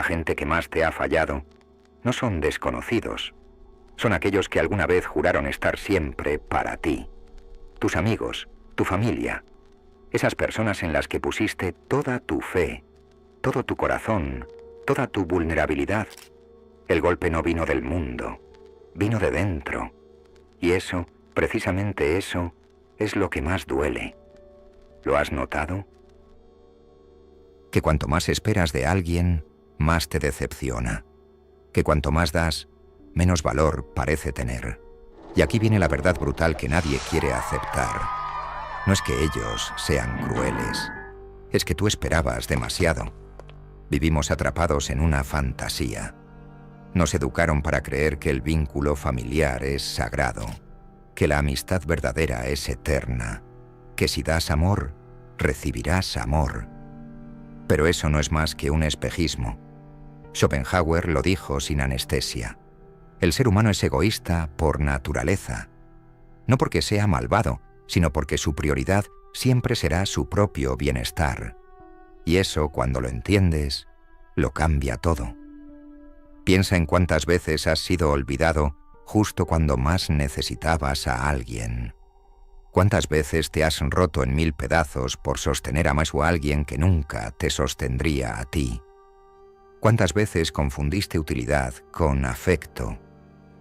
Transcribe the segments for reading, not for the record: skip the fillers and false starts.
La gente que más te ha fallado no son desconocidos. Son aquellos que alguna vez juraron estar siempre para ti. Tus amigos, tu familia. Esas personas en las que pusiste toda tu fe, todo tu corazón, toda tu vulnerabilidad. El golpe no vino del mundo, vino de dentro. Y eso, precisamente eso, es lo que más duele. ¿Lo has notado? Que cuanto más esperas de alguien, más te decepciona. Que cuanto más das, menos valor parece tener. Y aquí viene la verdad brutal que nadie quiere aceptar. No es que ellos sean crueles, es que tú esperabas demasiado. Vivimos atrapados en una fantasía. Nos educaron para creer que el vínculo familiar es sagrado, que la amistad verdadera es eterna, que si das amor, recibirás amor. Pero eso no es más que un espejismo. Schopenhauer lo dijo sin anestesia. El ser humano es egoísta por naturaleza. No porque sea malvado, sino porque su prioridad siempre será su propio bienestar. Y eso, cuando lo entiendes, lo cambia todo. Piensa en cuántas veces has sido olvidado justo cuando más necesitabas a alguien. Cuántas veces te has roto en 1000 pedazos por sostener a más o a alguien que nunca te sostendría a ti. Cuántas veces confundiste utilidad con afecto.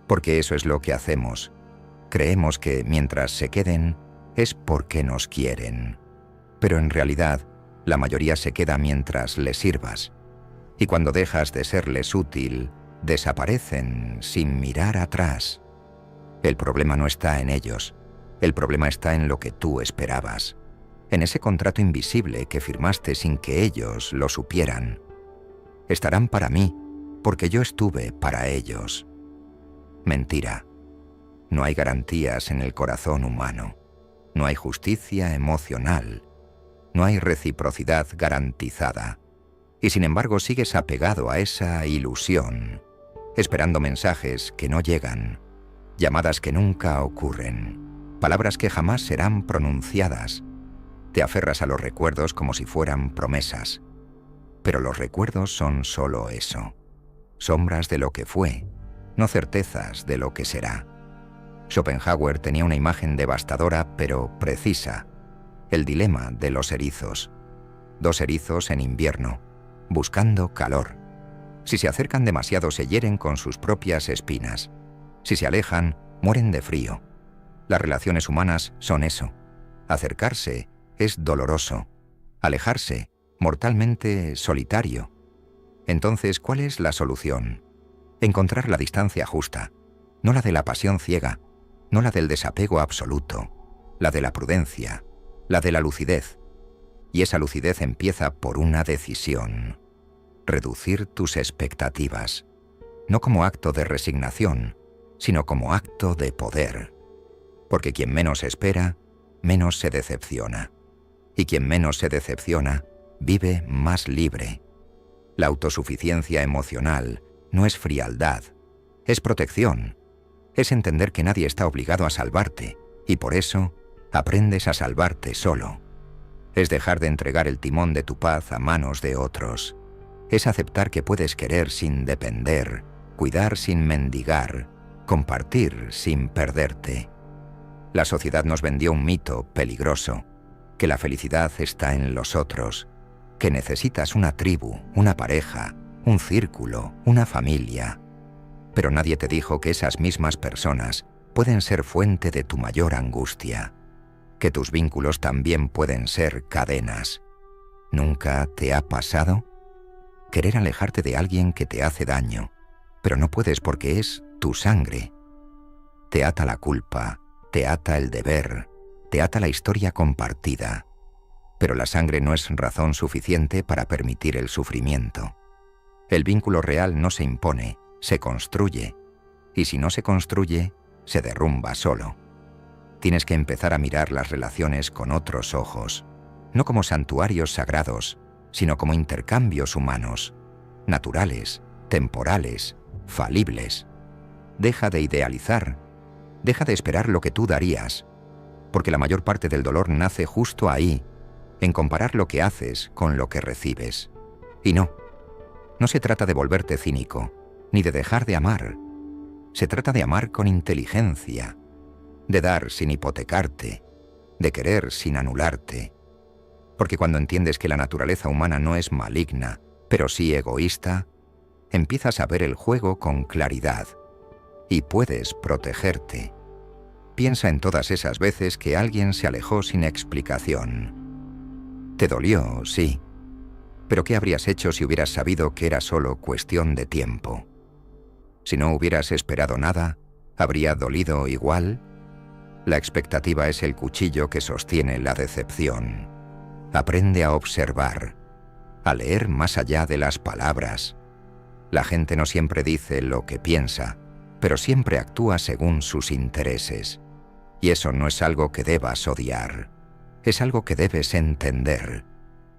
Porque eso es lo que hacemos. Creemos que mientras se queden es porque nos quieren. Pero en realidad, la mayoría se queda mientras les sirvas. Y cuando dejas de serles útil, desaparecen sin mirar atrás. El problema no está en ellos. El problema está en lo que tú esperabas. En ese contrato invisible que firmaste sin que ellos lo supieran. Estarán para mí, porque yo estuve para ellos. Mentira. No hay garantías en el corazón humano. No hay justicia emocional. No hay reciprocidad garantizada. Y sin embargo sigues apegado a esa ilusión, esperando mensajes que no llegan, llamadas que nunca ocurren, palabras que jamás serán pronunciadas. Te aferras a los recuerdos como si fueran promesas. Pero los recuerdos son solo eso, sombras de lo que fue, no certezas de lo que será. Schopenhauer tenía una imagen devastadora pero precisa, el dilema de los erizos. 2 erizos en invierno, buscando calor. Si se acercan demasiado se hieren con sus propias espinas. Si se alejan, mueren de frío. Las relaciones humanas son eso. Acercarse es doloroso. Alejarse, mortalmente solitario. Entonces, ¿cuál es la solución? Encontrar la distancia justa, no la de la pasión ciega, no la del desapego absoluto, la de la prudencia, la de la lucidez. Y esa lucidez empieza por una decisión. Reducir tus expectativas, no como acto de resignación, sino como acto de poder. Porque quien menos espera, menos se decepciona. Y quien menos se decepciona, vive más libre. La autosuficiencia emocional no es frialdad, es protección. Es entender que nadie está obligado a salvarte, y por eso aprendes a salvarte solo. Es dejar de entregar el timón de tu paz a manos de otros. Es aceptar que puedes querer sin depender, cuidar sin mendigar, compartir sin perderte. La sociedad nos vendió un mito peligroso, que la felicidad está en los otros, que necesitas una tribu, una pareja, un círculo, una familia. Pero nadie te dijo que esas mismas personas pueden ser fuente de tu mayor angustia, que tus vínculos también pueden ser cadenas. ¿Nunca te ha pasado? Querer alejarte de alguien que te hace daño, pero no puedes porque es tu sangre. Te ata la culpa, te ata el deber, te ata la historia compartida. Pero la sangre no es razón suficiente para permitir el sufrimiento. El vínculo real no se impone, se construye. Y si no se construye, se derrumba solo. Tienes que empezar a mirar las relaciones con otros ojos, no como santuarios sagrados, sino como intercambios humanos, naturales, temporales, falibles. Deja de idealizar, deja de esperar lo que tú darías, porque la mayor parte del dolor nace justo ahí, en comparar lo que haces con lo que recibes. Y no, No se trata de volverte cínico, ni de dejar de amar. Se trata de amar con inteligencia, de dar sin hipotecarte, de querer sin anularte. Porque cuando entiendes que la naturaleza humana no es maligna, pero sí egoísta, empiezas a ver el juego con claridad y puedes protegerte. Piensa en todas esas veces que alguien se alejó sin explicación. Te dolió, sí, pero ¿qué habrías hecho si hubieras sabido que era solo cuestión de tiempo? Si no hubieras esperado nada, ¿habría dolido igual? La expectativa es el cuchillo que sostiene la decepción. Aprende a observar, a leer más allá de las palabras. La gente no siempre dice lo que piensa, pero siempre actúa según sus intereses. Y eso no es algo que debas odiar, es algo que debes entender,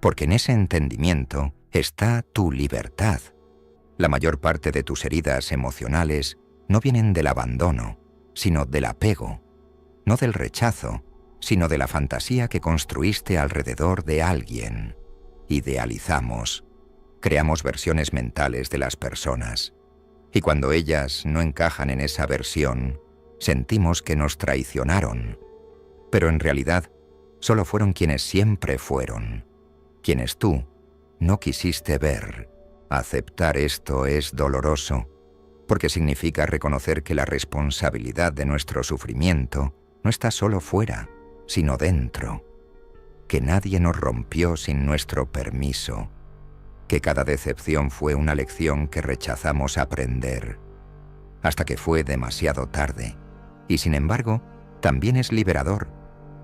porque en ese entendimiento está tu libertad. La mayor parte de tus heridas emocionales no vienen del abandono, sino del apego, no del rechazo, sino de la fantasía que construiste alrededor de alguien. Idealizamos, creamos versiones mentales de las personas, y cuando ellas no encajan en esa versión, sentimos que nos traicionaron, pero en realidad solo fueron quienes siempre fueron, quienes tú no quisiste ver. Aceptar esto es doloroso, porque significa reconocer que la responsabilidad de nuestro sufrimiento no está solo fuera, sino dentro, que nadie nos rompió sin nuestro permiso, que cada decepción fue una lección que rechazamos aprender, hasta que fue demasiado tarde. Y sin embargo, también es liberador,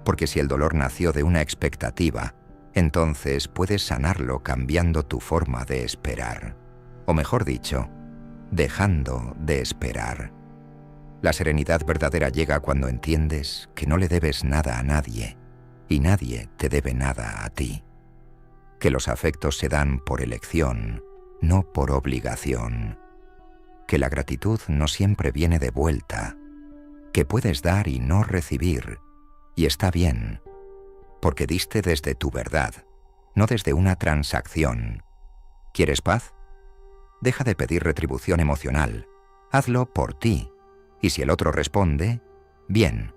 porque si el dolor nació de una expectativa, entonces puedes sanarlo cambiando tu forma de esperar, o mejor dicho, dejando de esperar. La serenidad verdadera llega cuando entiendes que no le debes nada a nadie, y nadie te debe nada a ti. Que los afectos se dan por elección, no por obligación. Que la gratitud no siempre viene de vuelta. Que puedes dar y no recibir, y está bien, porque diste desde tu verdad, no desde una transacción. ¿Quieres paz? Deja de pedir retribución emocional. Hazlo por ti. Y si el otro responde, bien.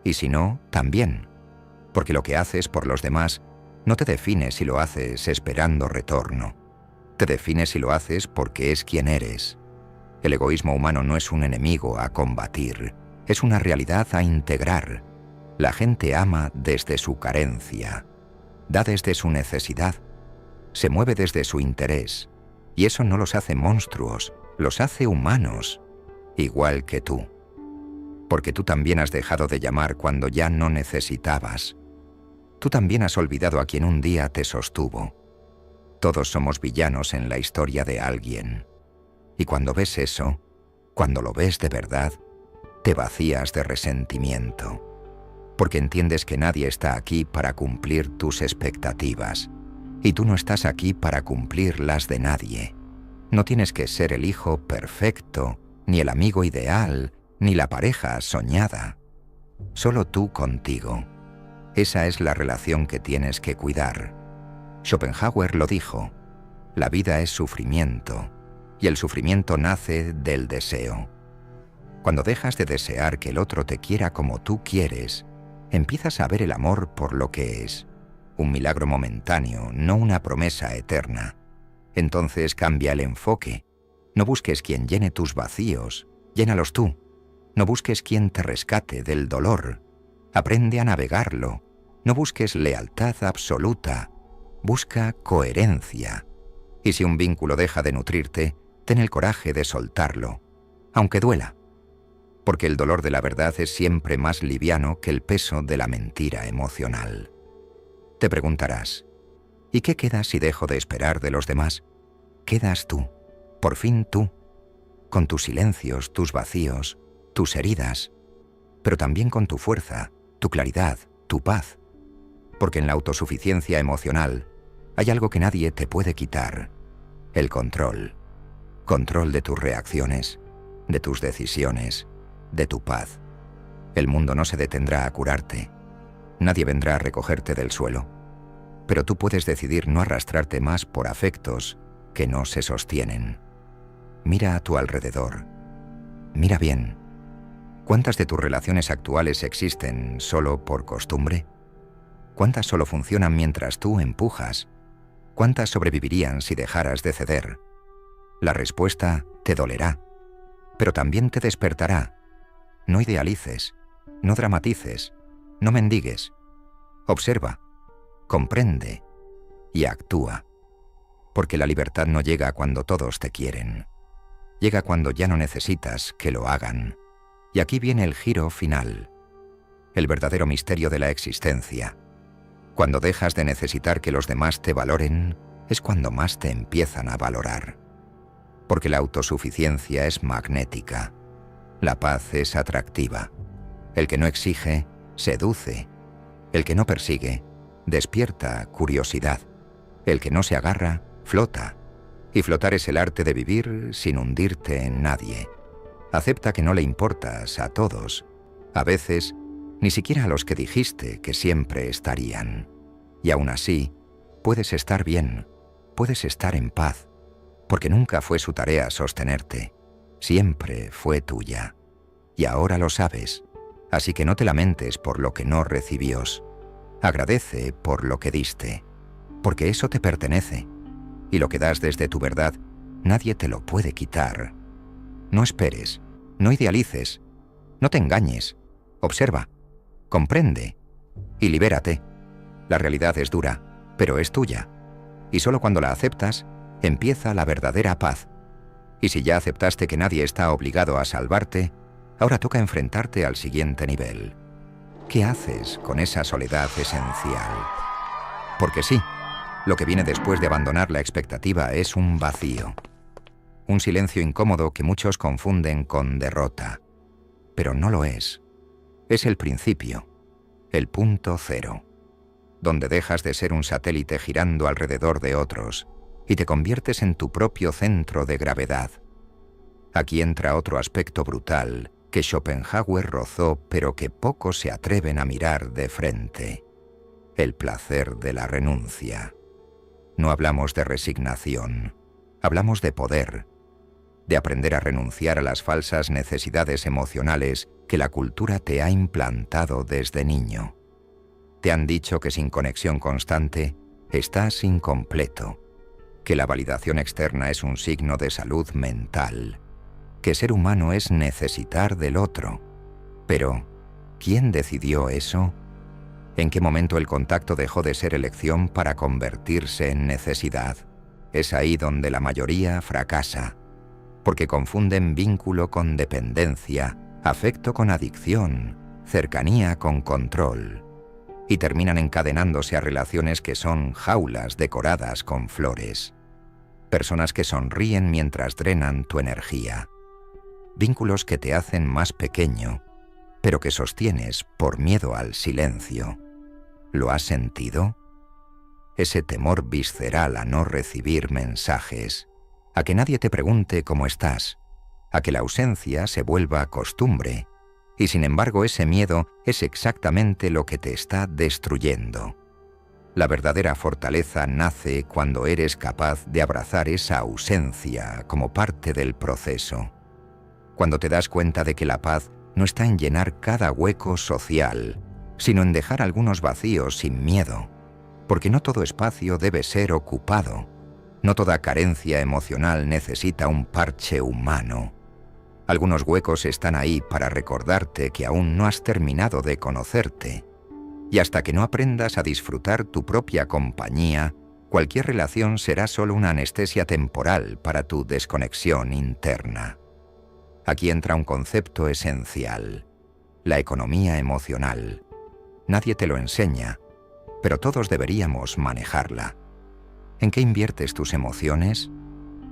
Y si no, también. Porque lo que haces por los demás no te define si lo haces esperando retorno. Te define si lo haces porque es quien eres. El egoísmo humano no es un enemigo a combatir, es una realidad a integrar. La gente ama desde su carencia, da desde su necesidad, se mueve desde su interés, y eso no los hace monstruos, los hace humanos, igual que tú. Porque tú también has dejado de llamar cuando ya no necesitabas. Tú también has olvidado a quien un día te sostuvo. Todos somos villanos en la historia de alguien. Y cuando ves eso, cuando lo ves de verdad, te vacías de resentimiento. Porque entiendes que nadie está aquí para cumplir tus expectativas. Y tú no estás aquí para cumplir las de nadie. No tienes que ser el hijo perfecto, ni el amigo ideal, ni la pareja soñada. Solo tú contigo. Esa es la relación que tienes que cuidar. Schopenhauer lo dijo: la vida es sufrimiento, y el sufrimiento nace del deseo. Cuando dejas de desear que el otro te quiera como tú quieres, empiezas a ver el amor por lo que es, un milagro momentáneo, no una promesa eterna. Entonces cambia el enfoque. No busques quien llene tus vacíos, llénalos tú. No busques quien te rescate del dolor. Aprende a navegarlo. No busques lealtad absoluta. Busca coherencia. Y si un vínculo deja de nutrirte, ten el coraje de soltarlo, aunque duela. Porque el dolor de la verdad es siempre más liviano que el peso de la mentira emocional. Te preguntarás, ¿y qué queda si dejo de esperar de los demás? Quedas tú, por fin tú, con tus silencios, tus vacíos, tus heridas, pero también con tu fuerza, tu claridad, tu paz. Porque en la autosuficiencia emocional hay algo que nadie te puede quitar: el control. Control de tus reacciones, de tus decisiones, de tu paz. El mundo no se detendrá a curarte. Nadie vendrá a recogerte del suelo. Pero tú puedes decidir no arrastrarte más por afectos que no se sostienen. Mira a tu alrededor. Mira bien. ¿Cuántas de tus relaciones actuales existen solo por costumbre? ¿Cuántas solo funcionan mientras tú empujas? ¿Cuántas sobrevivirían si dejaras de ceder? La respuesta te dolerá, pero también te despertará. No idealices, no dramatices, no mendigues. Observa, comprende y actúa. Porque la libertad no llega cuando todos te quieren. Llega cuando ya no necesitas que lo hagan. Y aquí viene el giro final, el verdadero misterio de la existencia. Cuando dejas de necesitar que los demás te valoren, es cuando más te empiezan a valorar. Porque la autosuficiencia es magnética. La paz es atractiva. El que no exige, seduce. El que no persigue, despierta curiosidad. El que no se agarra, flota. Y flotar es el arte de vivir sin hundirte en nadie. Acepta que no le importas a todos. A veces, ni siquiera a los que dijiste que siempre estarían. Y aún así, puedes estar bien, puedes estar en paz, porque nunca fue su tarea sostenerte. Siempre fue tuya. Y ahora lo sabes, así que no te lamentes por lo que no recibió. Agradece por lo que diste, porque eso te pertenece. Y lo que das desde tu verdad, nadie te lo puede quitar. No esperes, no idealices, no te engañes. Observa, comprende y libérate. La realidad es dura, pero es tuya. Y solo cuando la aceptas, empieza la verdadera paz. Y si ya aceptaste que nadie está obligado a salvarte, ahora toca enfrentarte al siguiente nivel. ¿Qué haces con esa soledad esencial? Porque sí, lo que viene después de abandonar la expectativa es un vacío. Un silencio incómodo que muchos confunden con derrota. Pero no lo es. Es el principio, el punto cero, donde dejas de ser un satélite girando alrededor de otros y te conviertes en tu propio centro de gravedad. Aquí entra otro aspecto brutal que Schopenhauer rozó pero que pocos se atreven a mirar de frente. El placer de la renuncia. No hablamos de resignación, hablamos de poder, de aprender a renunciar a las falsas necesidades emocionales que la cultura te ha implantado desde niño. Te han dicho que sin conexión constante estás incompleto, que la validación externa es un signo de salud mental, que ser humano es necesitar del otro. Pero, ¿quién decidió eso? ¿En qué momento el contacto dejó de ser elección para convertirse en necesidad? Es ahí donde la mayoría fracasa, porque confunden vínculo con dependencia, afecto con adicción, cercanía con control, y terminan encadenándose a relaciones que son jaulas decoradas con flores. Personas que sonríen mientras drenan tu energía. Vínculos que te hacen más pequeño, pero que sostienes por miedo al silencio. ¿Lo has sentido? Ese temor visceral a no recibir mensajes, a que nadie te pregunte cómo estás, a que la ausencia se vuelva costumbre, y sin embargo ese miedo es exactamente lo que te está destruyendo. La verdadera fortaleza nace cuando eres capaz de abrazar esa ausencia como parte del proceso. Cuando te das cuenta de que la paz no está en llenar cada hueco social, sino en dejar algunos vacíos sin miedo, porque no todo espacio debe ser ocupado, no toda carencia emocional necesita un parche humano. Algunos huecos están ahí para recordarte que aún no has terminado de conocerte, y hasta que no aprendas a disfrutar tu propia compañía, cualquier relación será solo una anestesia temporal para tu desconexión interna. Aquí entra un concepto esencial, la economía emocional. Nadie te lo enseña, pero todos deberíamos manejarla. ¿En qué inviertes tus emociones?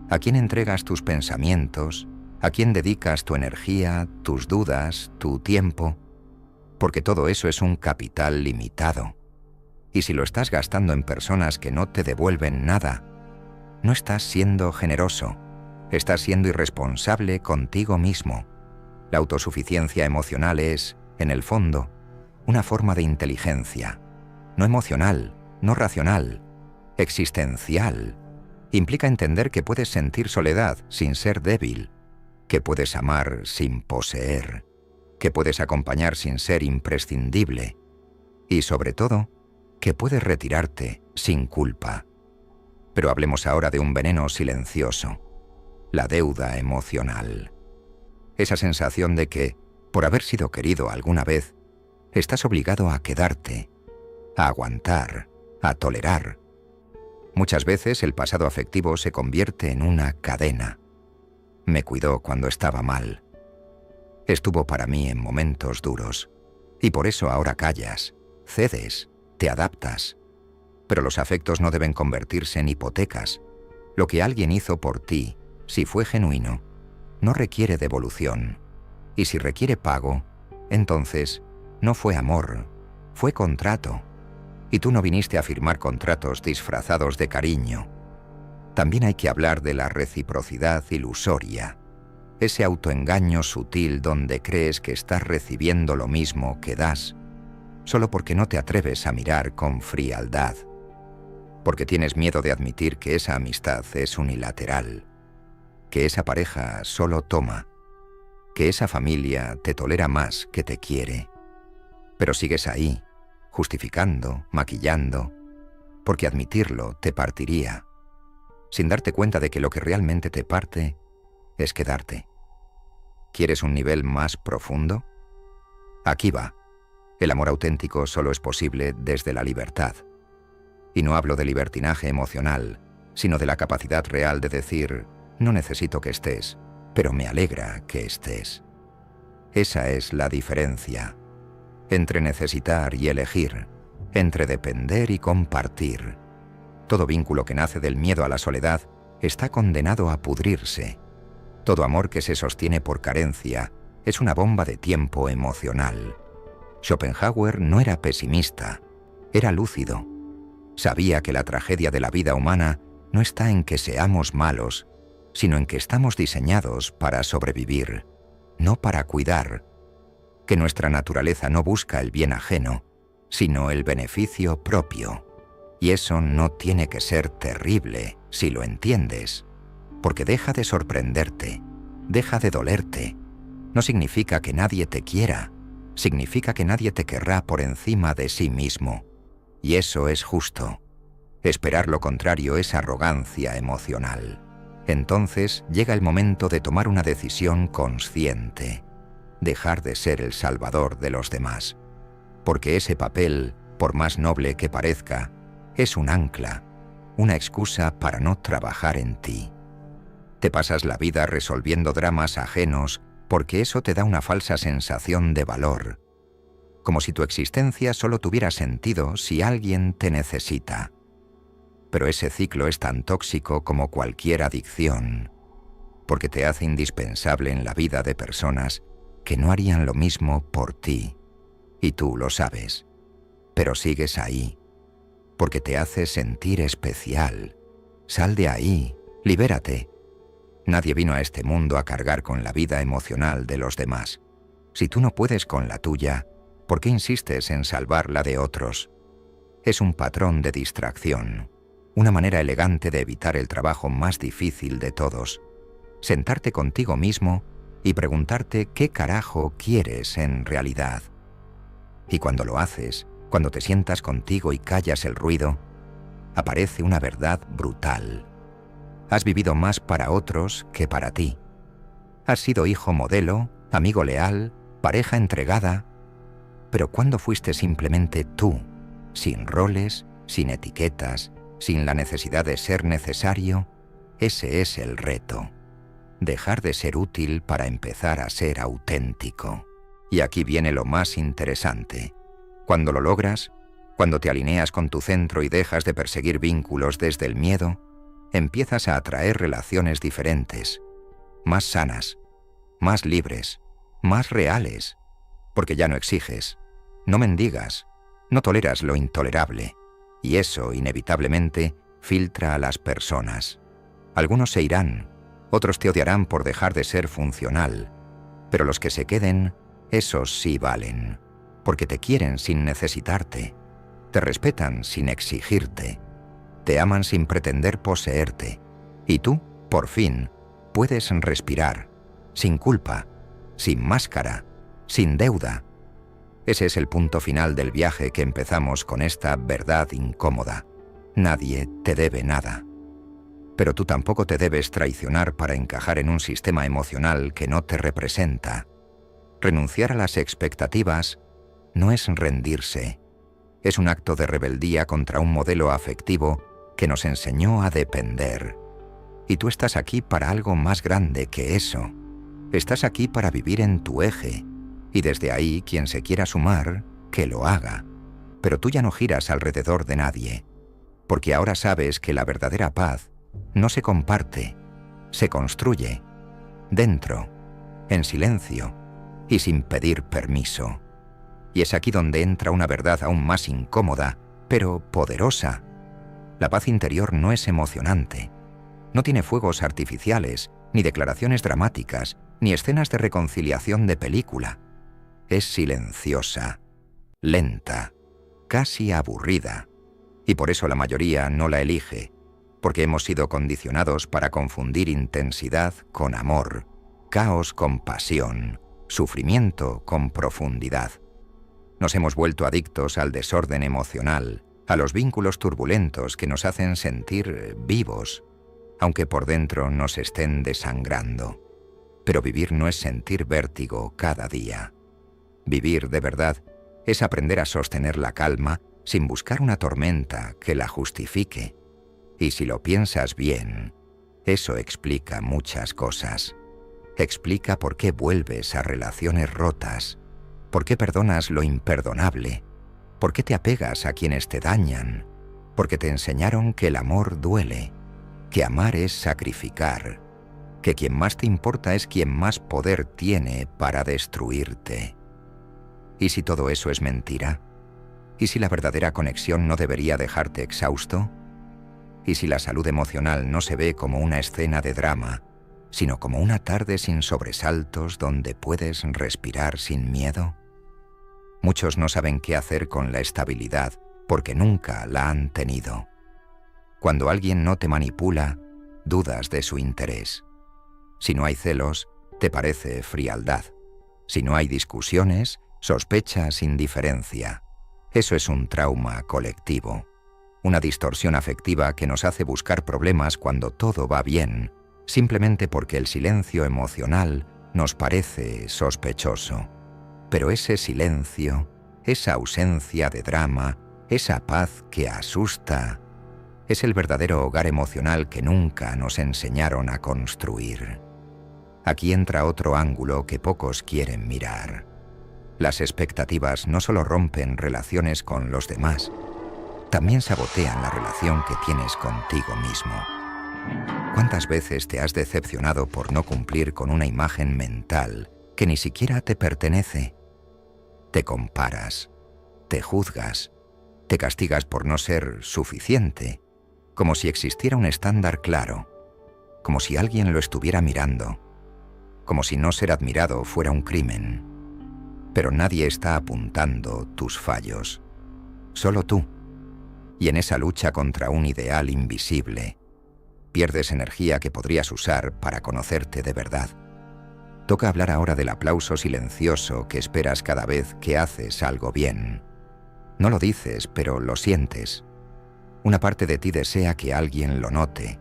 ¿A quién entregas tus pensamientos? ¿A quién dedicas tu energía, tus dudas, tu tiempo? Porque todo eso es un capital limitado. Y si lo estás gastando en personas que no te devuelven nada, no estás siendo generoso. Estás siendo irresponsable contigo mismo. La autosuficiencia emocional es, en el fondo, una forma de inteligencia. No emocional, no racional, existencial. Implica entender que puedes sentir soledad sin ser débil, que puedes amar sin poseer, que puedes acompañar sin ser imprescindible y, sobre todo, que puedes retirarte sin culpa. Pero hablemos ahora de un veneno silencioso, la deuda emocional. Esa sensación de que, por haber sido querido alguna vez, estás obligado a quedarte, a aguantar, a tolerar. Muchas veces el pasado afectivo se convierte en una cadena. Me cuidó cuando estaba mal. Estuvo para mí en momentos duros. Y por eso ahora callas, cedes, te adaptas. Pero los afectos no deben convertirse en hipotecas. Lo que alguien hizo por ti, si fue genuino, no requiere devolución. Y si requiere pago, entonces no fue amor, fue contrato. Y tú no viniste a firmar contratos disfrazados de cariño. También hay que hablar de la reciprocidad ilusoria, ese autoengaño sutil donde crees que estás recibiendo lo mismo que das, solo porque no te atreves a mirar con frialdad, porque tienes miedo de admitir que esa amistad es unilateral, que esa pareja solo toma, que esa familia te tolera más que te quiere. Pero sigues ahí, justificando, maquillando, porque admitirlo te partiría, sin darte cuenta de que lo que realmente te parte es quedarte. ¿Quieres un nivel más profundo? Aquí va. El amor auténtico solo es posible desde la libertad. Y no hablo de libertinaje emocional, sino de la capacidad real de decir, no necesito que estés, pero me alegra que estés. Esa es la diferencia entre necesitar y elegir, entre depender y compartir. Todo vínculo que nace del miedo a la soledad está condenado a pudrirse. Todo amor que se sostiene por carencia es una bomba de tiempo emocional. Schopenhauer no era pesimista, era lúcido. Sabía que la tragedia de la vida humana no está en que seamos malos, sino en que estamos diseñados para sobrevivir, no para cuidar, que nuestra naturaleza no busca el bien ajeno, sino el beneficio propio. Y eso no tiene que ser terrible si lo entiendes, porque deja de sorprenderte, deja de dolerte. No significa que nadie te quiera, significa que nadie te querrá por encima de sí mismo. Y eso es justo. Esperar lo contrario es arrogancia emocional. Entonces llega el momento de tomar una decisión consciente, dejar de ser el salvador de los demás, porque ese papel, por más noble que parezca, es un ancla, una excusa para no trabajar en ti. Te pasas la vida resolviendo dramas ajenos porque eso te da una falsa sensación de valor, como si tu existencia solo tuviera sentido si alguien te necesita. Pero ese ciclo es tan tóxico como cualquier adicción, porque te hace indispensable en la vida de personas que no harían lo mismo por ti, y tú lo sabes, pero sigues ahí, porque te hace sentir especial. Sal de ahí, libérate. Nadie vino a este mundo a cargar con la vida emocional de los demás. Si tú no puedes con la tuya, ¿por qué insistes en salvar la de otros? Es un patrón de distracción, una manera elegante de evitar el trabajo más difícil de todos, sentarte contigo mismo y preguntarte qué carajo quieres en realidad. Y cuando lo haces, cuando te sientas contigo y callas el ruido, aparece una verdad brutal. Has vivido más para otros que para ti. Has sido hijo modelo, amigo leal, pareja entregada. Pero ¿cuándo fuiste simplemente tú, sin roles, sin etiquetas, sin la necesidad de ser necesario? Ese es el reto. Dejar de ser útil para empezar a ser auténtico. Y aquí viene lo más interesante. Cuando lo logras, cuando te alineas con tu centro y dejas de perseguir vínculos desde el miedo, empiezas a atraer relaciones diferentes, más sanas, más libres, más reales, porque ya no exiges, no mendigas, no toleras lo intolerable, y eso, inevitablemente, filtra a las personas. Algunos se irán, otros te odiarán por dejar de ser funcional, pero los que se queden, esos sí valen, porque te quieren sin necesitarte, te respetan sin exigirte, Te aman sin pretender poseerte. Y tú, por fin, puedes respirar, sin culpa, sin máscara, sin deuda. Ese es el punto final del viaje que empezamos con esta verdad incómoda. Nadie te debe nada. Pero tú tampoco te debes traicionar para encajar en un sistema emocional que no te representa. Renunciar a las expectativas no es rendirse. Es un acto de rebeldía contra un modelo afectivo que nos enseñó a depender. Y tú estás aquí para algo más grande que eso. Estás aquí para vivir en tu eje. Y desde ahí, quien se quiera sumar, que lo haga. Pero tú ya no giras alrededor de nadie. Porque ahora sabes que la verdadera paz no se comparte, se construye, dentro, en silencio y sin pedir permiso. Y es aquí donde entra una verdad aún más incómoda, pero poderosa. La paz interior no es emocionante. No tiene fuegos artificiales, ni declaraciones dramáticas, ni escenas de reconciliación de película. Es silenciosa, lenta, casi aburrida. Y por eso la mayoría no la elige, porque hemos sido condicionados para confundir intensidad con amor, caos con pasión, sufrimiento con profundidad. Nos hemos vuelto adictos al desorden emocional, a los vínculos turbulentos que nos hacen sentir vivos, aunque por dentro nos estén desangrando. Pero vivir no es sentir vértigo cada día. Vivir de verdad es aprender a sostener la calma sin buscar una tormenta que la justifique. Y si lo piensas bien, eso explica muchas cosas. Explica por qué vuelves a relaciones rotas, por qué perdonas lo imperdonable, por qué te apegas a quienes te dañan, porque te enseñaron que el amor duele, que amar es sacrificar, que quien más te importa es quien más poder tiene para destruirte. ¿Y si todo eso es mentira? ¿Y si la verdadera conexión no debería dejarte exhausto? ¿Y si la salud emocional no se ve como una escena de drama, sino como una tarde sin sobresaltos donde puedes respirar sin miedo? Muchos no saben qué hacer con la estabilidad porque nunca la han tenido. Cuando alguien no te manipula, dudas de su interés. Si no hay celos, te parece frialdad. Si no hay discusiones, sospechas indiferencia. Eso es un trauma colectivo. Una distorsión afectiva que nos hace buscar problemas cuando todo va bien, simplemente porque el silencio emocional nos parece sospechoso. Pero ese silencio, esa ausencia de drama, esa paz que asusta, es el verdadero hogar emocional que nunca nos enseñaron a construir. Aquí entra otro ángulo que pocos quieren mirar. Las expectativas no solo rompen relaciones con los demás, también sabotean la relación que tienes contigo mismo. ¿Cuántas veces te has decepcionado por no cumplir con una imagen mental que ni siquiera te pertenece? Te comparas, te juzgas, te castigas por no ser suficiente, como si existiera un estándar claro, como si alguien lo estuviera mirando, como si no ser admirado fuera un crimen. Pero nadie está apuntando tus fallos, solo tú. Y en esa lucha contra un ideal invisible, pierdes energía que podrías usar para conocerte de verdad. Toca hablar ahora del aplauso silencioso que esperas cada vez que haces algo bien. No lo dices, pero lo sientes. Una parte de ti desea que alguien lo note,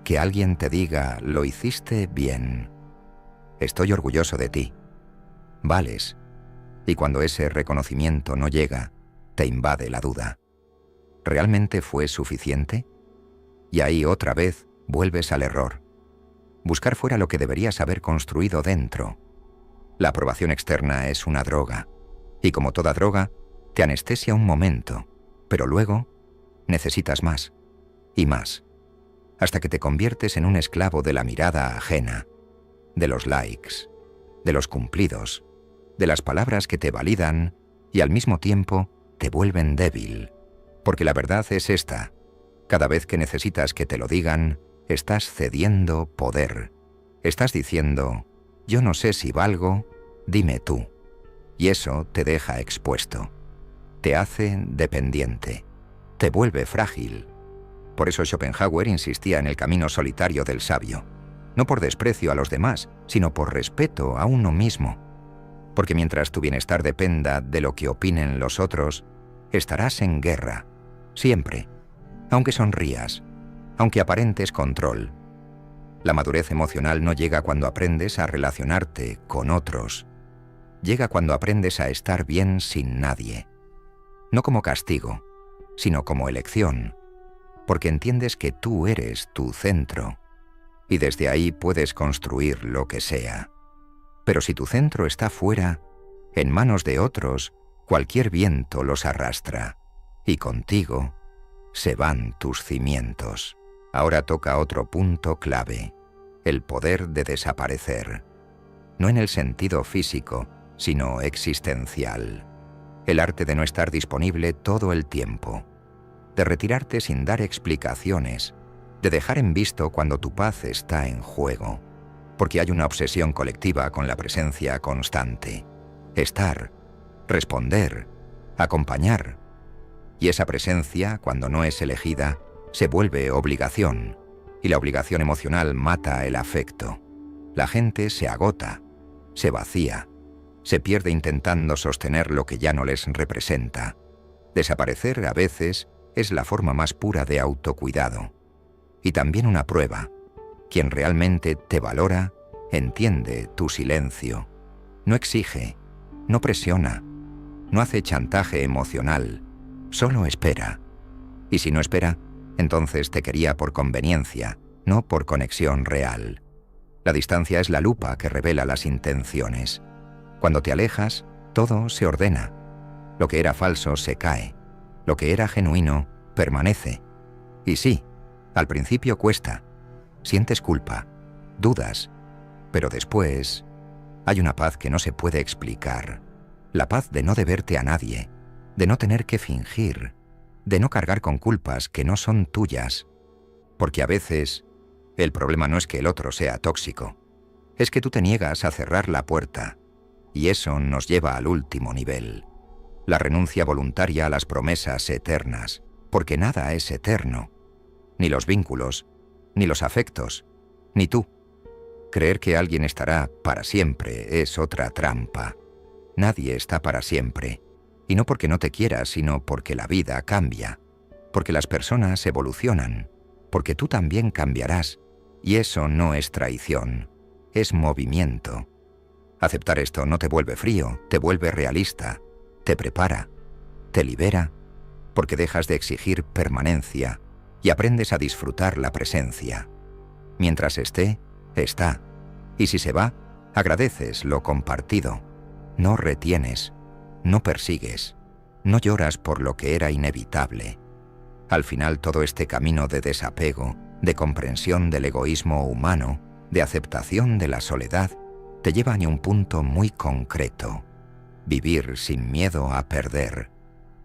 que alguien te diga, lo hiciste bien. Estoy orgulloso de ti. Vales. Y cuando ese reconocimiento no llega, te invade la duda. ¿Realmente fue suficiente? Y ahí otra vez vuelves al error. Buscar fuera lo que deberías haber construido dentro. La aprobación externa es una droga. Y como toda droga, te anestesia un momento, pero luego necesitas más y más, hasta que te conviertes en un esclavo de la mirada ajena, de los likes, de los cumplidos, de las palabras que te validan y al mismo tiempo te vuelven débil. Porque la verdad es esta: cada vez que necesitas que te lo digan, estás cediendo poder. Estás diciendo, yo no sé si valgo, dime tú. Y eso te deja expuesto. Te hace dependiente. Te vuelve frágil. Por eso Schopenhauer insistía en el camino solitario del sabio, no por desprecio a los demás, sino por respeto a uno mismo. Porque mientras tu bienestar dependa de lo que opinen los otros, estarás en guerra, siempre, aunque sonrías, aunque aparentes control. La madurez emocional no llega cuando aprendes a relacionarte con otros. Llega cuando aprendes a estar bien sin nadie. No como castigo, sino como elección, porque entiendes que tú eres tu centro, y desde ahí puedes construir lo que sea. Pero si tu centro está fuera, en manos de otros, cualquier viento los arrastra, y contigo se van tus cimientos. Ahora toca otro punto clave, el poder de desaparecer. No en el sentido físico, sino existencial. El arte de no estar disponible todo el tiempo, de retirarte sin dar explicaciones, de dejar en visto cuando tu paz está en juego, porque hay una obsesión colectiva con la presencia constante. Estar, responder, acompañar. Y esa presencia, cuando no es elegida, se vuelve obligación, y la obligación emocional mata el afecto. La gente se agota, se vacía, se pierde intentando sostener lo que ya no les representa. Desaparecer, a veces, es la forma más pura de autocuidado. Y también una prueba. Quien realmente te valora, entiende tu silencio. No exige, no presiona, no hace chantaje emocional, solo espera. Y si no espera, entonces te quería por conveniencia, no por conexión real. La distancia es la lupa que revela las intenciones. Cuando te alejas, todo se ordena. Lo que era falso se cae. Lo que era genuino permanece. Y sí, al principio cuesta. Sientes culpa, dudas, pero después hay una paz que no se puede explicar. La paz de no deberte a nadie, de no tener que fingir, de no cargar con culpas que no son tuyas. Porque a veces el problema no es que el otro sea tóxico, es que tú te niegas a cerrar la puerta, y eso nos lleva al último nivel. La renuncia voluntaria a las promesas eternas, porque nada es eterno, ni los vínculos, ni los afectos, ni tú. Creer que alguien estará para siempre es otra trampa. Nadie está para siempre, y no porque no te quieras, sino porque la vida cambia, porque las personas evolucionan, porque tú también cambiarás, y eso no es traición, es movimiento. Aceptar esto no te vuelve frío, te vuelve realista, te prepara, te libera, porque dejas de exigir permanencia y aprendes a disfrutar la presencia. Mientras esté, está, y si se va, agradeces lo compartido. No retienes, no persigues, no lloras por lo que era inevitable. Al final todo este camino de desapego, de comprensión del egoísmo humano, de aceptación de la soledad, te lleva a un punto muy concreto: vivir sin miedo a perder,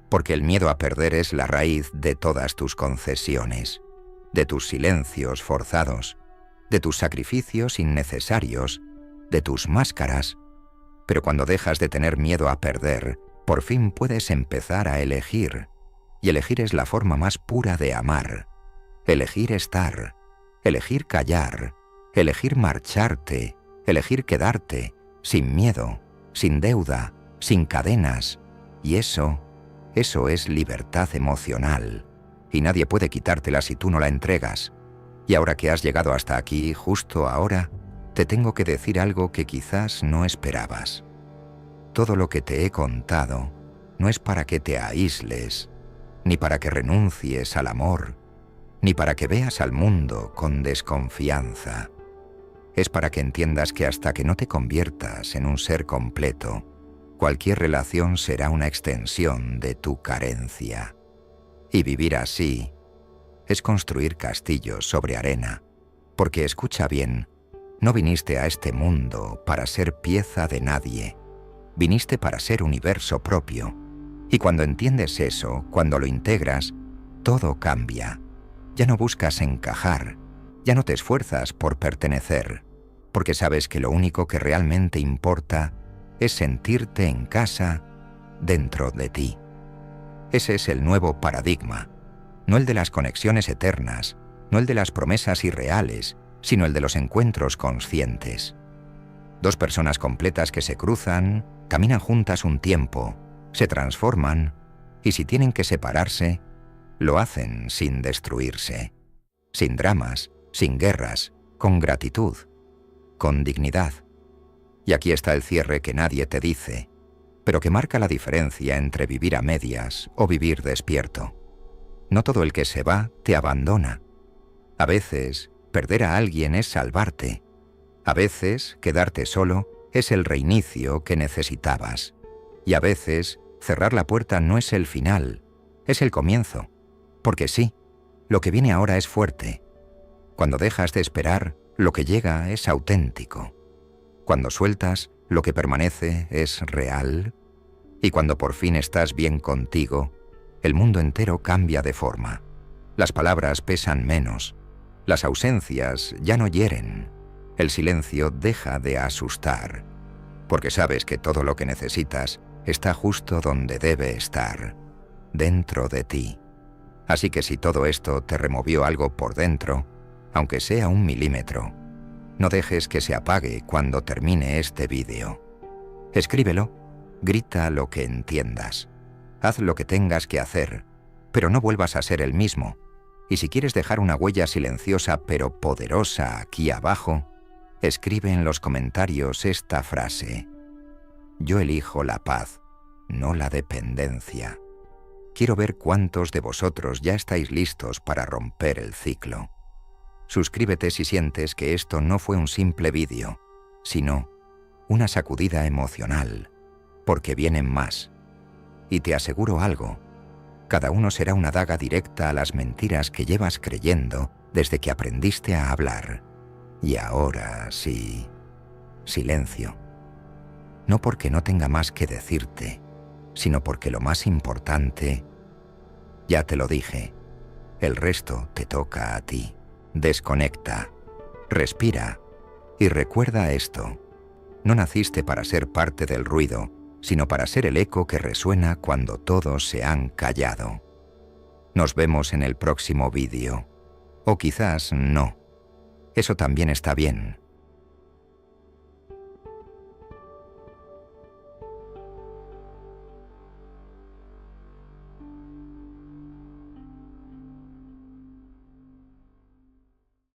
porque el miedo a perder es la raíz de todas tus concesiones, de tus silencios forzados, de tus sacrificios innecesarios, de tus máscaras. Pero cuando dejas de tener miedo a perder, por fin puedes empezar a elegir, y elegir es la forma más pura de amar. Elegir estar, elegir callar, elegir marcharte, elegir quedarte, sin miedo, sin deuda, sin cadenas. Y eso es libertad emocional. Y nadie puede quitártela si tú no la entregas. Y ahora que has llegado hasta aquí, justo ahora, te tengo que decir algo que quizás no esperabas. Todo lo que te he contado no es para que te aísles, ni para que renuncies al amor, ni para que veas al mundo con desconfianza. Es para que entiendas que hasta que no te conviertas en un ser completo, cualquier relación será una extensión de tu carencia. Y vivir así es construir castillos sobre arena, porque escucha bien, no viniste a este mundo para ser pieza de nadie, viniste para ser universo propio. Y cuando entiendes eso, cuando lo integras, todo cambia. Ya no buscas encajar, ya no te esfuerzas por pertenecer, porque sabes que lo único que realmente importa es sentirte en casa dentro de ti. Ese es el nuevo paradigma, no el de las conexiones eternas, no el de las promesas irreales, sino el de los encuentros conscientes. Dos personas completas que se cruzan, caminan juntas un tiempo, se transforman, y si tienen que separarse, lo hacen sin destruirse, sin dramas, sin guerras, con gratitud, con dignidad. Y aquí está el cierre que nadie te dice, pero que marca la diferencia entre vivir a medias o vivir despierto. No todo el que se va te abandona. A veces, perder a alguien es salvarte. A veces, quedarte solo es el reinicio que necesitabas. Y a veces, cerrar la puerta no es el final, es el comienzo. Porque sí, lo que viene ahora es fuerte. Cuando dejas de esperar, lo que llega es auténtico. Cuando sueltas, lo que permanece es real. Y cuando por fin estás bien contigo, el mundo entero cambia de forma. Las palabras pesan menos. Las ausencias ya no hieren. El silencio deja de asustar. Porque sabes que todo lo que necesitas está justo donde debe estar, dentro de ti. Así que si todo esto te removió algo por dentro, aunque sea 1 milímetro, no dejes que se apague cuando termine este vídeo. Escríbelo, grita lo que entiendas. Haz lo que tengas que hacer, pero no vuelvas a ser el mismo. Y si quieres dejar una huella silenciosa pero poderosa aquí abajo, escribe en los comentarios esta frase: yo elijo la paz, no la dependencia. Quiero ver cuántos de vosotros ya estáis listos para romper el ciclo. Suscríbete si sientes que esto no fue un simple vídeo, sino una sacudida emocional, porque vienen más. Y te aseguro algo, cada uno será una daga directa a las mentiras que llevas creyendo desde que aprendiste a hablar. Y ahora sí, silencio. No porque no tenga más que decirte, sino porque lo más importante, ya te lo dije, el resto te toca a ti. Desconecta, respira y recuerda esto. No naciste para ser parte del ruido, sino para ser el eco que resuena cuando todos se han callado. Nos vemos en el próximo vídeo. O quizás no. Eso también está bien.